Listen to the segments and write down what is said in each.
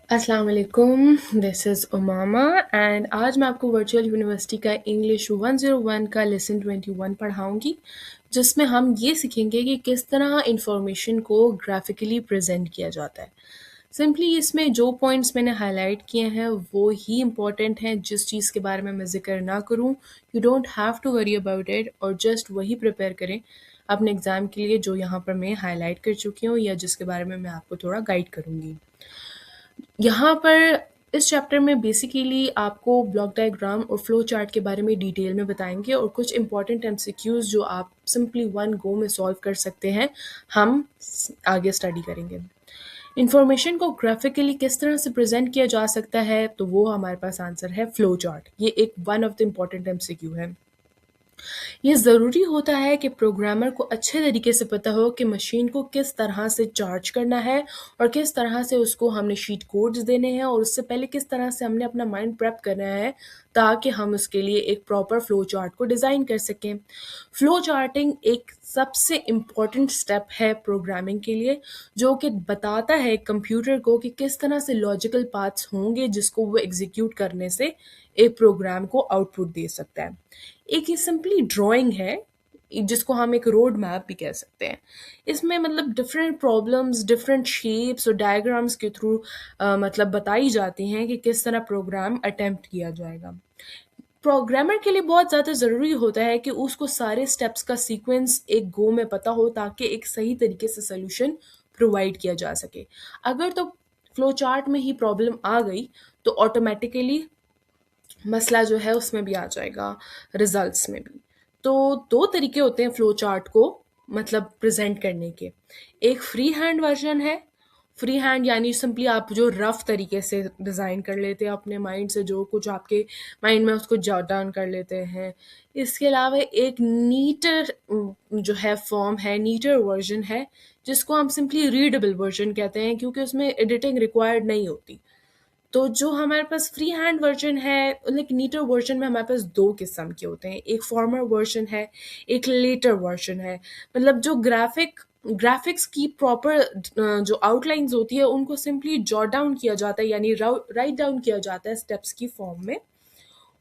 अस्सलाम वालेकुम, this is Umama and आज मैं आपको वर्चुअल यूनिवर्सिटी का इंग्लिश 101 का लेसन 21 पढ़ाऊँगी, जिसमें हम ये सीखेंगे कि किस तरह इन्फॉर्मेशन को ग्राफिकली प्रेज़ेंट किया जाता है। सिंपली इसमें जो पॉइंट्स मैंने हाइलाइट किए हैं वो ही इम्पोर्टेंट हैं, जिस चीज़ के बारे में मैं ज़िक्र ना करूँ, you don't have to worry about it और जस्ट वही प्रिपेयर करें अपने एग्ज़ाम के लिए जो यहाँ पर मैं हाइलाइट कर चुकी हूँ या जिसके बारे में मैं आपको थोड़ा गाइड करूँगी। यहाँ पर इस चैप्टर में बेसिकली आपको ब्लॉक डायग्राम और फ्लो चार्ट के बारे में डिटेल में बताएंगे और कुछ इंपॉर्टेंट एमसीक्यूज जो आप सिंपली वन गो में सॉल्व कर सकते हैं हम आगे स्टडी करेंगे। इंफॉर्मेशन को ग्राफिकली किस तरह से प्रेजेंट किया जा सकता है तो वो हमारे पास आंसर है फ्लो चार्ट। ये एक one of the important MCQ है। ये ज़रूरी होता है कि प्रोग्रामर को अच्छे तरीके से पता हो कि मशीन को किस तरह से चार्ज करना है और किस तरह से उसको हमने शीट कोड्स देने हैं और उससे पहले किस तरह से हमने अपना माइंड प्रेप करना है ताकि हम उसके लिए एक प्रॉपर फ्लो चार्ट को डिज़ाइन कर सकें। फ्लो चार्टिंग एक सबसे इम्पॉर्टेंट स्टेप है प्रोग्रामिंग के लिए, जो कि बताता है कंप्यूटर को कि किस तरह से लॉजिकल पाथ्स होंगे जिसको वो एग्जीक्यूट करने से एक प्रोग्राम को आउटपुट दे सकता है। एक ये सिंपली ड्राइंग है जिसको हम एक रोड मैप भी कह सकते हैं। इसमें मतलब डिफरेंट प्रॉब्लम्स, डिफरेंट शेप्स और डायग्राम्स के थ्रू मतलब बताई जाती हैं कि किस तरह प्रोग्राम अटेम्प्ट किया जाएगा। प्रोग्रामर के लिए बहुत ज़्यादा ज़रूरी होता है कि उसको सारे स्टेप्स का सीक्वेंस एक गो में पता हो ताकि एक सही तरीके से सोल्यूशन प्रोवाइड किया जा सके। अगर तो फ्लो चार्ट में ही प्रॉब्लम आ गई तो ऑटोमेटिकली मसला जो है उसमें भी आ जाएगा, रिजल्ट्स में भी। तो दो तरीके होते हैं फ्लो चार्ट को मतलब प्रेजेंट करने के। एक फ्री हैंड वर्जन है। फ्री हैंड यानी सिंपली आप जो रफ तरीके से डिज़ाइन कर लेते हैं अपने माइंड से, जो कुछ आपके माइंड में उसको जॉट डाउन कर लेते हैं। इसके अलावा एक नीटर जो है फॉर्म है, नीटर वर्जन है, जिसको हम सिंपली रीडेबल वर्जन कहते हैं क्योंकि उसमें एडिटिंग रिक्वायर्ड नहीं होती। तो जो हमारे पास फ्री हैंड वर्जन है, लाइक नीटर वर्जन में हमारे पास दो किस्म के होते हैं, एक फॉर्मर वर्जन है, एक लेटर वर्जन है। मतलब जो ग्राफिक्स की प्रॉपर जो आउटलाइंस होती है उनको सिंपली जॉट डाउन किया जाता है, यानी राइट डाउन किया जाता है स्टेप्स की फॉर्म में।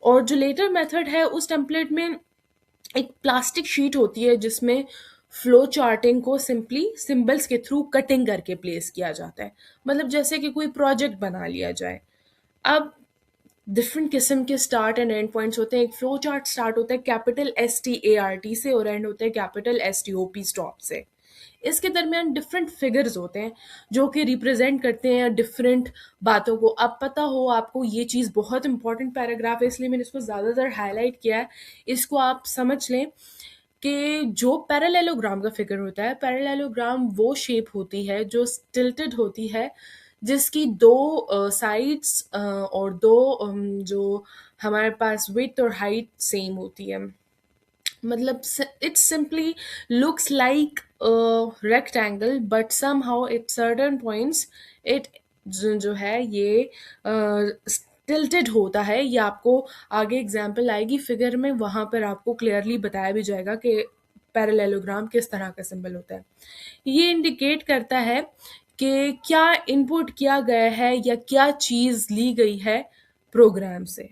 और जो लेटर मेथड है उस टेम्पलेट में एक प्लास्टिक शीट होती है जिसमें फ्लो चार्टिंग को सिंपली सिंबल्स के थ्रू कटिंग करके प्लेस किया जाता है, मतलब जैसे कि कोई प्रोजेक्ट बना लिया जाए। अब डिफरेंट किस्म के स्टार्ट एंड एंड पॉइंट्स होते हैं। एक फ्लो चार्ट स्टार्ट होता है कैपिटल START से और एंड होता है कैपिटल STOP स्टॉप से। इसके दरमियान डिफरेंट फिगर्स होते हैं जो कि रिप्रेजेंट करते हैं डिफरेंट बातों को। अब पता हो आपको ये चीज़ बहुत इंपॉर्टेंट पैराग्राफ है इसलिए मैंने इसको ज़्यादातर हाईलाइट किया है। इसको आप समझ लें कि जो पैरेललोग्राम का फिगर होता है, पैरेललोग्राम वो शेप होती है जो स्टिल्टेड होती है, जिसकी दो साइड्स और दो जो हमारे पास विड्थ और हाइट सेम होती है। मतलब it simply looks like rectangle but somehow at certain points it जो है ये टिल्टेड होता है। ये आपको आगे एग्जाम्पल आएगी फिगर में, वहां पर आपको क्लियरली बताया भी जाएगा कि पैरेललोग्राम किस तरह का सिंबल होता है। ये इंडिकेट करता है कि क्या इनपुट किया गया है या क्या चीज़ ली गई है प्रोग्राम से।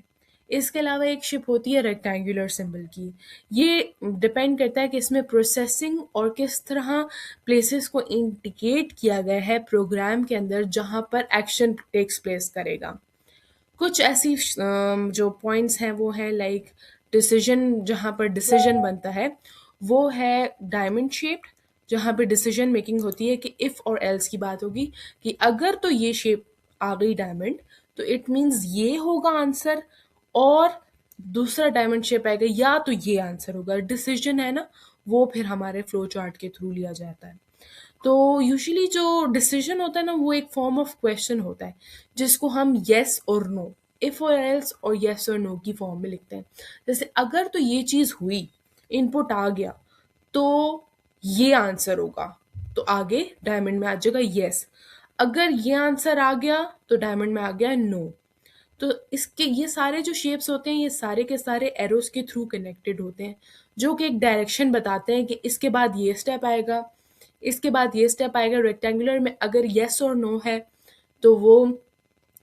इसके अलावा एक शिप होती है रेक्टेंगुलर सिंबल की। ये डिपेंड करता है कि इसमें प्रोसेसिंग और किस तरह प्लेसेस को इंडिकेट किया गया है प्रोग्राम के अंदर जहां पर एक्शन टेक्स प्लेस करेगा। कुछ ऐसी जो पॉइंट्स हैं वो है लाइक डिसीजन, जहाँ पर डिसीजन बनता है वो है डायमंड शेप्ड, जहाँ पे डिसीजन मेकिंग होती है कि इफ़ और एल्स की बात होगी कि अगर तो ये शेप आ गई डायमंड तो इट मीन्स ये होगा आंसर, और दूसरा डायमंड शेप आएगा या तो ये आंसर होगा। डिसीजन है ना, वो फिर हमारे फ्लो चार्ट के थ्रू लिया जाता है। तो यूजुअली जो डिसीजन होता है ना वो एक फॉर्म ऑफ क्वेश्चन होता है जिसको हम येस और नो, इफ और एल्स और येस और नो की फॉर्म में लिखते हैं। जैसे अगर तो ये चीज हुई, इनपुट आ गया तो ये आंसर होगा, तो आगे डायमंड में आ जाएगा येस। अगर ये आंसर आ गया तो डायमंड में आ गया नो। तो इसके ये सारे जो शेप्स होते हैं ये सारे के सारे एरोस के थ्रू कनेक्टेड होते हैं, जो कि एक डायरेक्शन बताते हैं कि इसके बाद ये स्टेप आएगा, इसके बाद ये स्टेप आएगा। रेक्टेंगुलर में अगर येस और नो है तो वो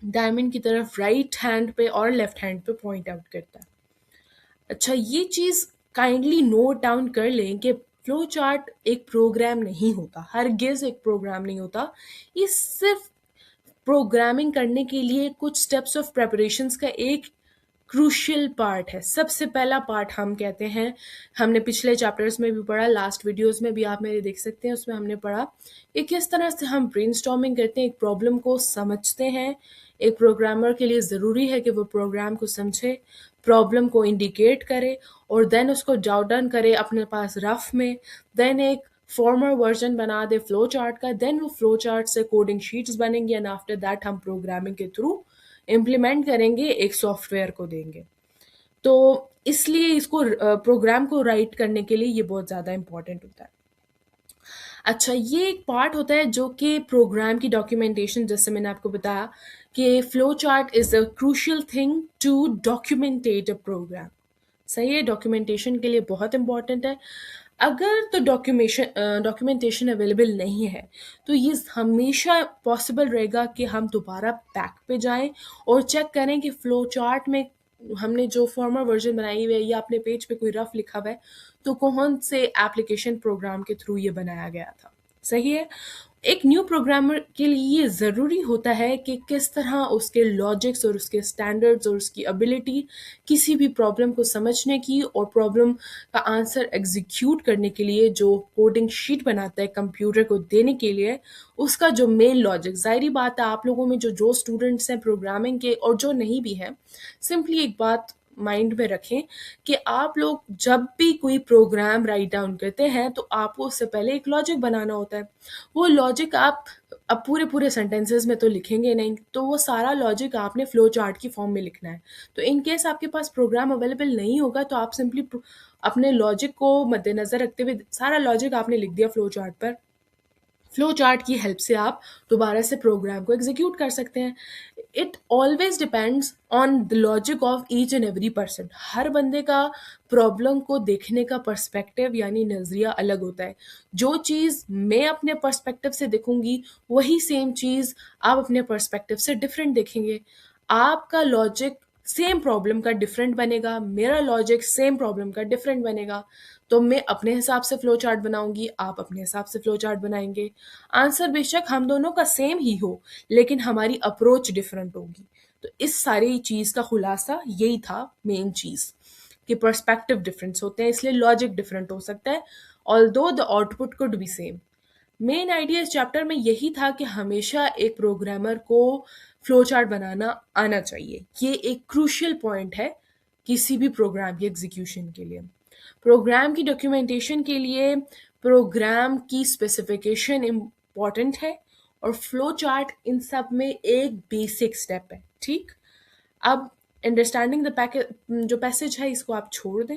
डायमंड की तरफ राइट हैंड पे और लेफ्ट हैंड पे पॉइंट आउट करता है। अच्छा, ये चीज़ काइंडली नोट डाउन कर लें कि फ्लो चार्ट एक प्रोग्राम नहीं होता, हरगिज़ एक प्रोग्राम नहीं होता। ये सिर्फ प्रोग्रामिंग करने के लिए कुछ स्टेप्स ऑफ प्रेपरेशंस का एक क्रूशियल पार्ट है। सबसे पहला पार्ट हम कहते हैं, हमने पिछले चैप्टर्स में भी पढ़ा, लास्ट वीडियोस में भी आप मेरे देख सकते हैं, उसमें हमने पढ़ा कि किस तरह से हम ब्रेनस्टॉर्मिंग करते हैं, एक प्रॉब्लम को समझते हैं। एक प्रोग्रामर के लिए ज़रूरी है कि वो प्रोग्राम को समझे, प्रॉब्लम को इंडिकेट करे और देन उसको जॉट डाउन करे अपने पास रफ में, देन एक फॉर्मर वर्जन बना दे फ्लो चार्ट का, देन वो फ्लो चार्ट से कोडिंग शीट्स बनेंगी एंड आफ्टर दैट हम प्रोग्रामिंग के थ्रू इम्प्लीमेंट करेंगे, एक सॉफ्टवेयर को देंगे। तो इसलिए इसको प्रोग्राम को राइट करने के लिए ये बहुत ज़्यादा इम्पॉर्टेंट होता है। अच्छा, ये एक पार्ट होता है जो कि प्रोग्राम की डॉक्यूमेंटेशन, जैसे मैंने आपको बताया कि flow chart is a crucial thing to documentate a program. सही है, डॉक्यूमेंटेशन के लिए बहुत इंपॉर्टेंट है। अगर तो डॉक्यूमेंटेशन अवेलेबल नहीं है तो ये हमेशा पॉसिबल रहेगा कि हम दोबारा बैक पे जाएं और चेक करें कि फ्लो चार्ट में हमने जो फॉर्मर वर्जन बनाई हुई है या अपने पेज पे कोई रफ लिखा हुआ है तो कौन से एप्लीकेशन प्रोग्राम के थ्रू ये बनाया गया था। सही है। एक न्यू प्रोग्रामर के लिए ये ज़रूरी होता है कि किस तरह उसके लॉजिक्स और उसके स्टैंडर्ड्स और उसकी एबिलिटी किसी भी प्रॉब्लम को समझने की और प्रॉब्लम का आंसर एग्जीक्यूट करने के लिए जो कोडिंग शीट बनाता है कंप्यूटर को देने के लिए, उसका जो मेन लॉजिक, ज़ाहिरी बात है आप लोगों में जो जो स्टूडेंट्स हैं प्रोग्रामिंग के और जो नहीं भी हैं, सिंपली एक बात माइंड में रखें कि आप लोग जब भी कोई प्रोग्राम राइट डाउन करते हैं तो आपको उससे पहले एक लॉजिक बनाना होता है। वो लॉजिक आप अब पूरे पूरे सेंटेंसेस में तो लिखेंगे नहीं, तो वो सारा लॉजिक आपने फ्लो चार्ट की फॉर्म में लिखना है। तो इन केस आपके पास प्रोग्राम अवेलेबल नहीं होगा तो आप सिंपली अपने लॉजिक को मद्देनज़र रखते हुए सारा लॉजिक आपने लिख दिया फ्लो चार्ट पर। फ्लो चार्ट की हेल्प से आप दोबारा से प्रोग्राम को एग्जीक्यूट कर सकते हैं। It always depends on the logic of each and every person. हर बंदे का प्रॉब्लम को देखने का पर्सपेक्टिव यानी नज़रिया अलग होता है। जो चीज़ मैं अपने पर्सपेक्टिव से देखूंगी वही सेम चीज़ आप अपने पर्सपेक्टिव से डिफरेंट देखेंगे। आपका लॉजिक सेम प्रॉब्लम का डिफरेंट बनेगा, मेरा लॉजिक सेम प्रॉब्लम का डिफरेंट बनेगा। तो मैं अपने हिसाब से फ्लो चार्ट बनाऊंगी, आप अपने हिसाब से फ्लो चार्ट बनाएंगे। आंसर बेशक हम दोनों का सेम ही हो लेकिन हमारी अप्रोच डिफरेंट होगी। तो इस सारी चीज़ का खुलासा यही था, मेन चीज़ कि पर्सपेक्टिव डिफरेंस होते हैं इसलिए लॉजिक डिफरेंट हो सकता है, although the output could be same. Main idea इस चैप्टर में यही था कि हमेशा एक प्रोग्रामर को फ्लो चार्ट बनाना आना चाहिए। ये एक क्रूशियल पॉइंट है किसी भी प्रोग्राम की एग्जीक्यूशन के लिए। प्रोग्राम की डॉक्यूमेंटेशन के लिए प्रोग्राम की स्पेसिफिकेशन इम्पॉर्टेंट है और फ्लो चार्ट इन सब में एक बेसिक स्टेप है। ठीक, अब अंडरस्टैंडिंग द जो पैसेज है इसको आप छोड़ दें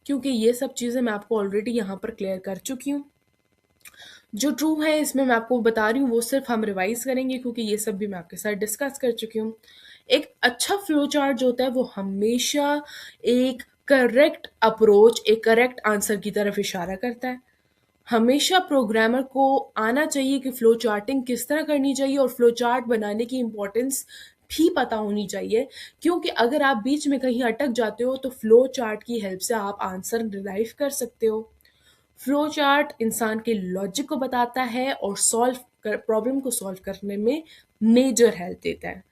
क्योंकि ये सब चीज़ें मैं आपको ऑलरेडी यहाँ पर क्लियर कर चुकी हूँ। जो ट्रू है इसमें मैं आपको बता रही हूँ वो सिर्फ हम रिवाइज करेंगे क्योंकि ये सब भी मैं आपके साथ डिस्कस कर चुकी हूँ। एक अच्छा फ्लो चार्ट जो होता है वो हमेशा एक करेक्ट अप्रोच, एक करेक्ट आंसर की तरफ इशारा करता है। हमेशा प्रोग्रामर को आना चाहिए कि फ्लो चार्टिंग किस तरह करनी चाहिए और फ्लो चार्ट बनाने की इम्पोर्टेंस भी पता होनी चाहिए क्योंकि अगर आप बीच में कहीं अटक जाते हो तो फ्लो चार्ट की हेल्प से आप आंसर डिराइव कर सकते हो। फ्लो चार्ट इंसान के लॉजिक को बताता है और प्रॉब्लम को सॉल्व करने में मेजर हेल्प देता है।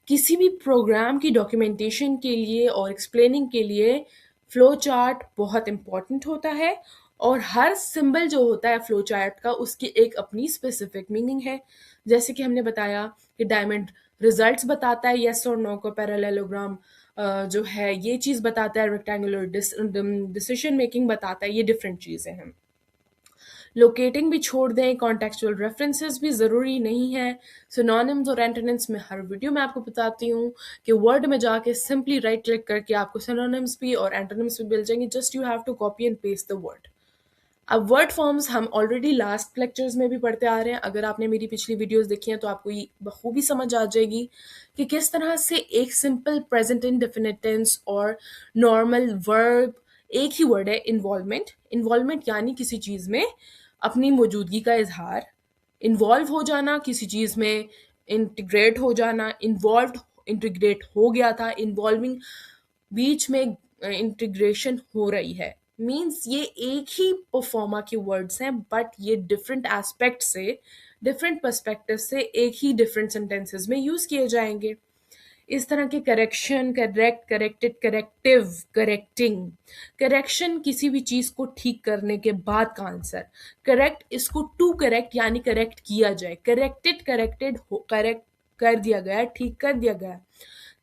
किसी भी प्रोग्राम की डॉक्यूमेंटेशन के लिए और एक्सप्लेनिंग के लिए फ्लो चार्ट बहुत इंपॉर्टेंट होता है और हर सिंबल जो होता है फ्लो चार्ट का उसकी एक अपनी स्पेसिफिक मीनिंग है। जैसे कि हमने बताया कि डायमंड रिजल्ट्स बताता है यस और नो को, पैरेललोग्राम जो है ये चीज़ बताता है, रेक्टेंगुलर डिसीजन मेकिंग बताता है, ये डिफरेंट चीज़ें हैं। लोकेटिंग भी छोड़ दें, कॉन्टेक्चुअल रेफरेंसेस भी ज़रूरी नहीं है। सिनोनिम्स और एंटोनिम्स में हर वीडियो में आपको बताती हूँ कि वर्ड में जाके सिंपली राइट क्लिक करके आपको सिनोनिम्स भी और एंटोनिम्स भी मिल जाएंगे। Just you have to copy and paste the word. अब वर्ड फॉर्म्स हम ऑलरेडी लास्ट लेक्चर्स में भी पढ़ते आ रहे हैं। अगर आपने मेरी पिछली वीडियोस देखी हैं तो आपको ये बखूबी समझ आ जाएगी कि किस तरह से एक सिंपल प्रेजेंट इंडेफिनिट टेंस और नॉर्मल वर्ब एक ही वर्ड है। इन्वॉल्वमेंट, इन्वॉल्वमेंट यानी किसी चीज़ में अपनी मौजूदगी का इजहार, इन्वॉल्व हो जाना किसी चीज़ में इंटीग्रेट हो जाना, इन्वॉल्व इंटीग्रेट हो गया था, इन्वॉल्विंग बीच में इंटीग्रेशन हो रही है। मीन्स ये एक ही परफॉर्मा के वर्ड्स हैं बट ये डिफरेंट एस्पेक्ट से, डिफरेंट पर्सपेक्टिव से एक ही डिफरेंट सेंटेंसेस में यूज किए जाएंगे। इस तरह के correction, correct, corrected, corrective, correcting. Correction किसी भी चीज को ठीक करने के बाद का आंसर। करेक्ट इसको टू करेक्ट यानी करेक्ट किया जाए। करेक्टेड, करेक्टेड हो, करेक्ट कर दिया गया, ठीक कर दिया गया।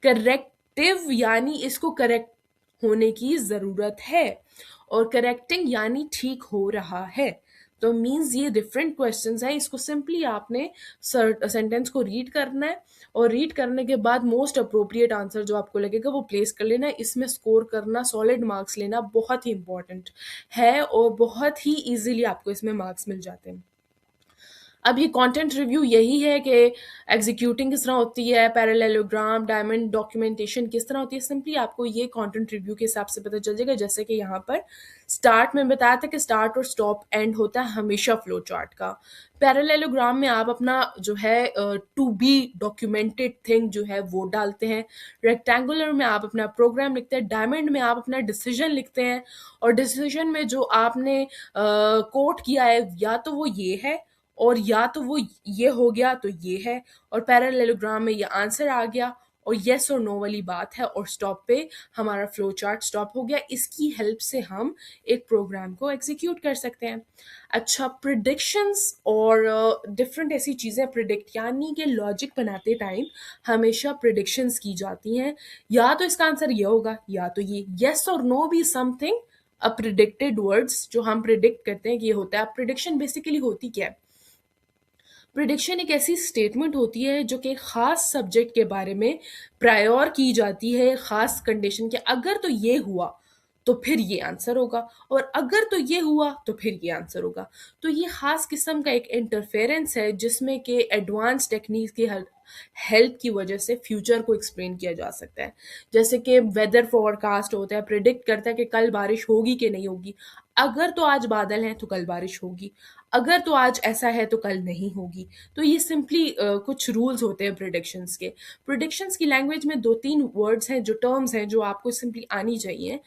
करेक्टिव यानी इसको करेक्ट होने की जरूरत है, और करेक्टिंग यानी ठीक हो रहा है। तो मीन्स ये डिफरेंट क्वेश्चंस हैं। इसको सिंपली आपने सेंटेंस को रीड करना है, और रीड करने के बाद मोस्ट अप्रोप्रिएट आंसर जो आपको लगेगा वो प्लेस कर लेना है। इसमें स्कोर करना, सॉलिड मार्क्स लेना बहुत ही इंपॉर्टेंट है, और बहुत ही इजीली आपको इसमें मार्क्स मिल जाते हैं। अब ये कंटेंट रिव्यू यही है कि एग्जीक्यूटिंग किस तरह होती है, पैरेललोग्राम, डायमंड डॉक्यूमेंटेशन किस तरह होती है। सिंपली आपको ये कंटेंट रिव्यू के हिसाब से पता चल जाएगा। जैसे कि यहाँ पर स्टार्ट में बताया था कि स्टार्ट और स्टॉप एंड होता है हमेशा फ्लो चार्ट का। पैरेललोग्राम में आप अपना जो है टू बी डॉक्यूमेंटेड थिंग जो है वो डालते हैं। रेक्टेंगुलर में आप अपना प्रोग्राम लिखते हैं। डायमंड में आप अपना डिसीजन लिखते हैं, और डिसीजन में जो आपने कोट किया है या तो वो ये है, और या तो वो ये हो गया तो ये है, और पैरेललोग्राम में ये आंसर आ गया, और येस और नो वाली बात है, और स्टॉप पे हमारा फ्लो चार्ट स्टॉप हो गया। इसकी हेल्प से हम एक प्रोग्राम को एग्जीक्यूट कर सकते हैं। अच्छा, प्रिडिक्शंस और डिफरेंट ऐसी चीज़ें प्रिडिक्ट यानी कि लॉजिक बनाते टाइम हमेशा प्रिडिक्शंस की जाती हैं। या तो इसका आंसर ये होगा या तो ये। येस और नो भी समथिंग अ प्रिडिक्टेड वर्ड्स जो हम प्रिडिक्ट करते हैं कि ये होता है। प्रिडिक्शन बेसिकली होती क्या है? प्रिडिक्शन एक ऐसी स्टेटमेंट होती है जो कि खास सब्जेक्ट के बारे में प्रायोर की जाती है, खास कंडीशन के। अगर तो ये हुआ तो फिर ये आंसर होगा, और अगर तो ये हुआ तो फिर ये आंसर होगा। तो ये खास किस्म का एक इंटरफेरेंस है जिसमें कि एडवांस टेक्निक की हेल्प की वजह से फ्यूचर को एक्सप्लेन किया जा सकता है। जैसे कि वेदर फोरकास्ट होता है, प्रिडिक्ट करता है कि कल बारिश होगी कि नहीं होगी। अगर तो आज बादल हैं तो कल बारिश होगी, अगर तो आज ऐसा है तो कल नहीं होगी। तो ये सिंपली कुछ रूल्स होते हैं प्रिडिक्शंस के। प्रिडिक्शंस की लैंग्वेज में दो तीन वर्ड्स हैं, जो टर्म्स हैं, जो आपको सिंपली आनी चाहिए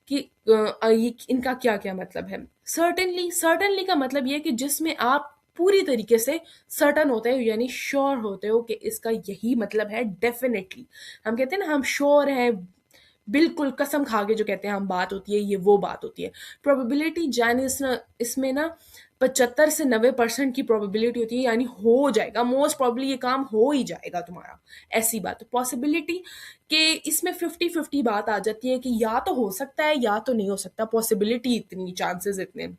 कि ये इनका क्या क्या मतलब है। सर्टेनली, सर्टेनली का मतलब ये है कि जिसमें आप पूरी तरीके से सर्टन होते हो, यानी श्योर होते हो कि इसका यही मतलब है। डेफिनेटली हम कहते हैं ना, हम श्योर हैं, बिल्कुल कसम खा के जो कहते हैं हम बात होती है, ये वो बात होती है। प्रोबेबिलिटी यानी इसमें ना 75 से 90% की प्रोबेबिलिटी होती है, यानी हो जाएगा, मोस्ट प्रॉब्ली ये काम हो ही जाएगा तुम्हारा, ऐसी बात। पॉसिबिलिटी के इसमें 50-50 बात आ जाती है कि या तो हो सकता है या तो नहीं हो सकता। पॉसिबिलिटी इतनी, चांसेस इतने।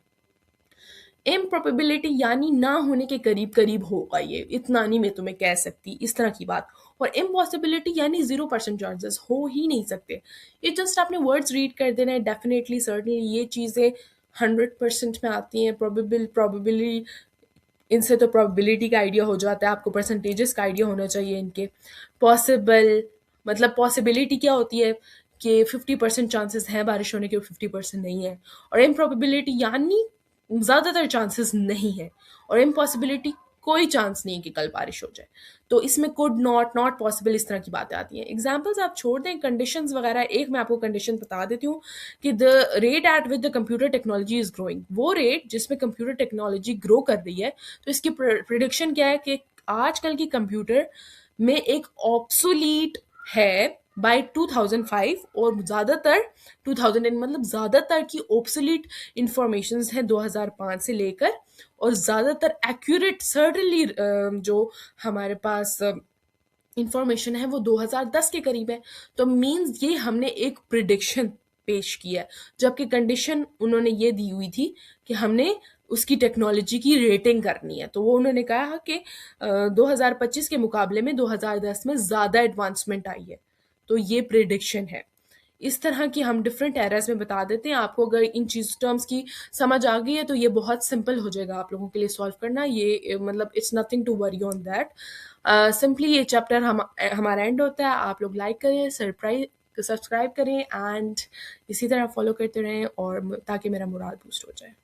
इम्प्रोबेबिलिटी यानी ना होने के करीब करीब होगा, ये इतना नहीं मैं तुम्हें कह सकती, इस तरह की बात। और इम्पॉसिबिलिटी यानी 0% चांसेस, हो ही नहीं सकते। ये जस्ट आपने वर्ड्स रीड कर देना है। डेफिनेटली, सर्टनली, ये चीज़ें 100% में आती हैं। प्रोबेबल, प्रोबेबली, इनसे तो प्रोबेबिलिटी का आइडिया हो जाता है, आपको परसेंटेजेस का आइडिया होना चाहिए इनके। पॉसिबल मतलब पॉसिबिलिटी क्या होती है कि 50% चांसेस हैं बारिश होने के, 50% नहीं है। और इम्प्रोबेबिलिटी यानी ज़्यादातर चांसेस नहीं है, और इम्पॉसिबिलिटी कोई चांस नहीं है कि कल बारिश हो जाए। तो इसमें कुड नॉट, नॉट पॉसिबल, इस तरह की बातें आती हैं। एग्जाम्पल्स आप छोड़ दें, कंडीशंस वगैरह। एक मैं आपको कंडीशन बता देती हूँ कि the rate at with the computer technology is growing, वो रेट जिसमें कंप्यूटर टेक्नोलॉजी ग्रो कर रही है। तो इसकी प्रिडिक्शन क्या है कि आजकल की कंप्यूटर में एक ऑब्सोलीट है बाय 2005, और ज़्यादातर 2010 मतलब ज़्यादातर की ऑब्सोलीट इंफॉर्मेशंस हैं 2005 से लेकर, और ज़्यादातर एक्यूरेट सर्टनली जो हमारे पास इंफॉर्मेशन है वो 2010 के करीब है। तो मींस ये हमने एक प्रिडिक्शन पेश किया है, जबकि कंडीशन उन्होंने ये दी हुई थी कि हमने उसकी टेक्नोलॉजी की रेटिंग करनी है। तो वो उन्होंने कहा कि 2025 के मुकाबले में 2010 में ज़्यादा एडवांसमेंट आई है। तो ये प्रिडिक्शन है। इस तरह की हम डिफरेंट एरर्स में बता देते हैं। आपको अगर इन चीज टर्म्स की समझ आ गई है तो ये बहुत सिंपल हो जाएगा आप लोगों के लिए सॉल्व करना। ये मतलब it's nothing to worry on that. Simply ये चैप्टर हमारा एंड होता है। आप लोग लाइक करें, सब्सक्राइब करें, एंड इसी तरह फॉलो करते रहें, और ताकि मेरा मोराल बूस्ट हो जाए।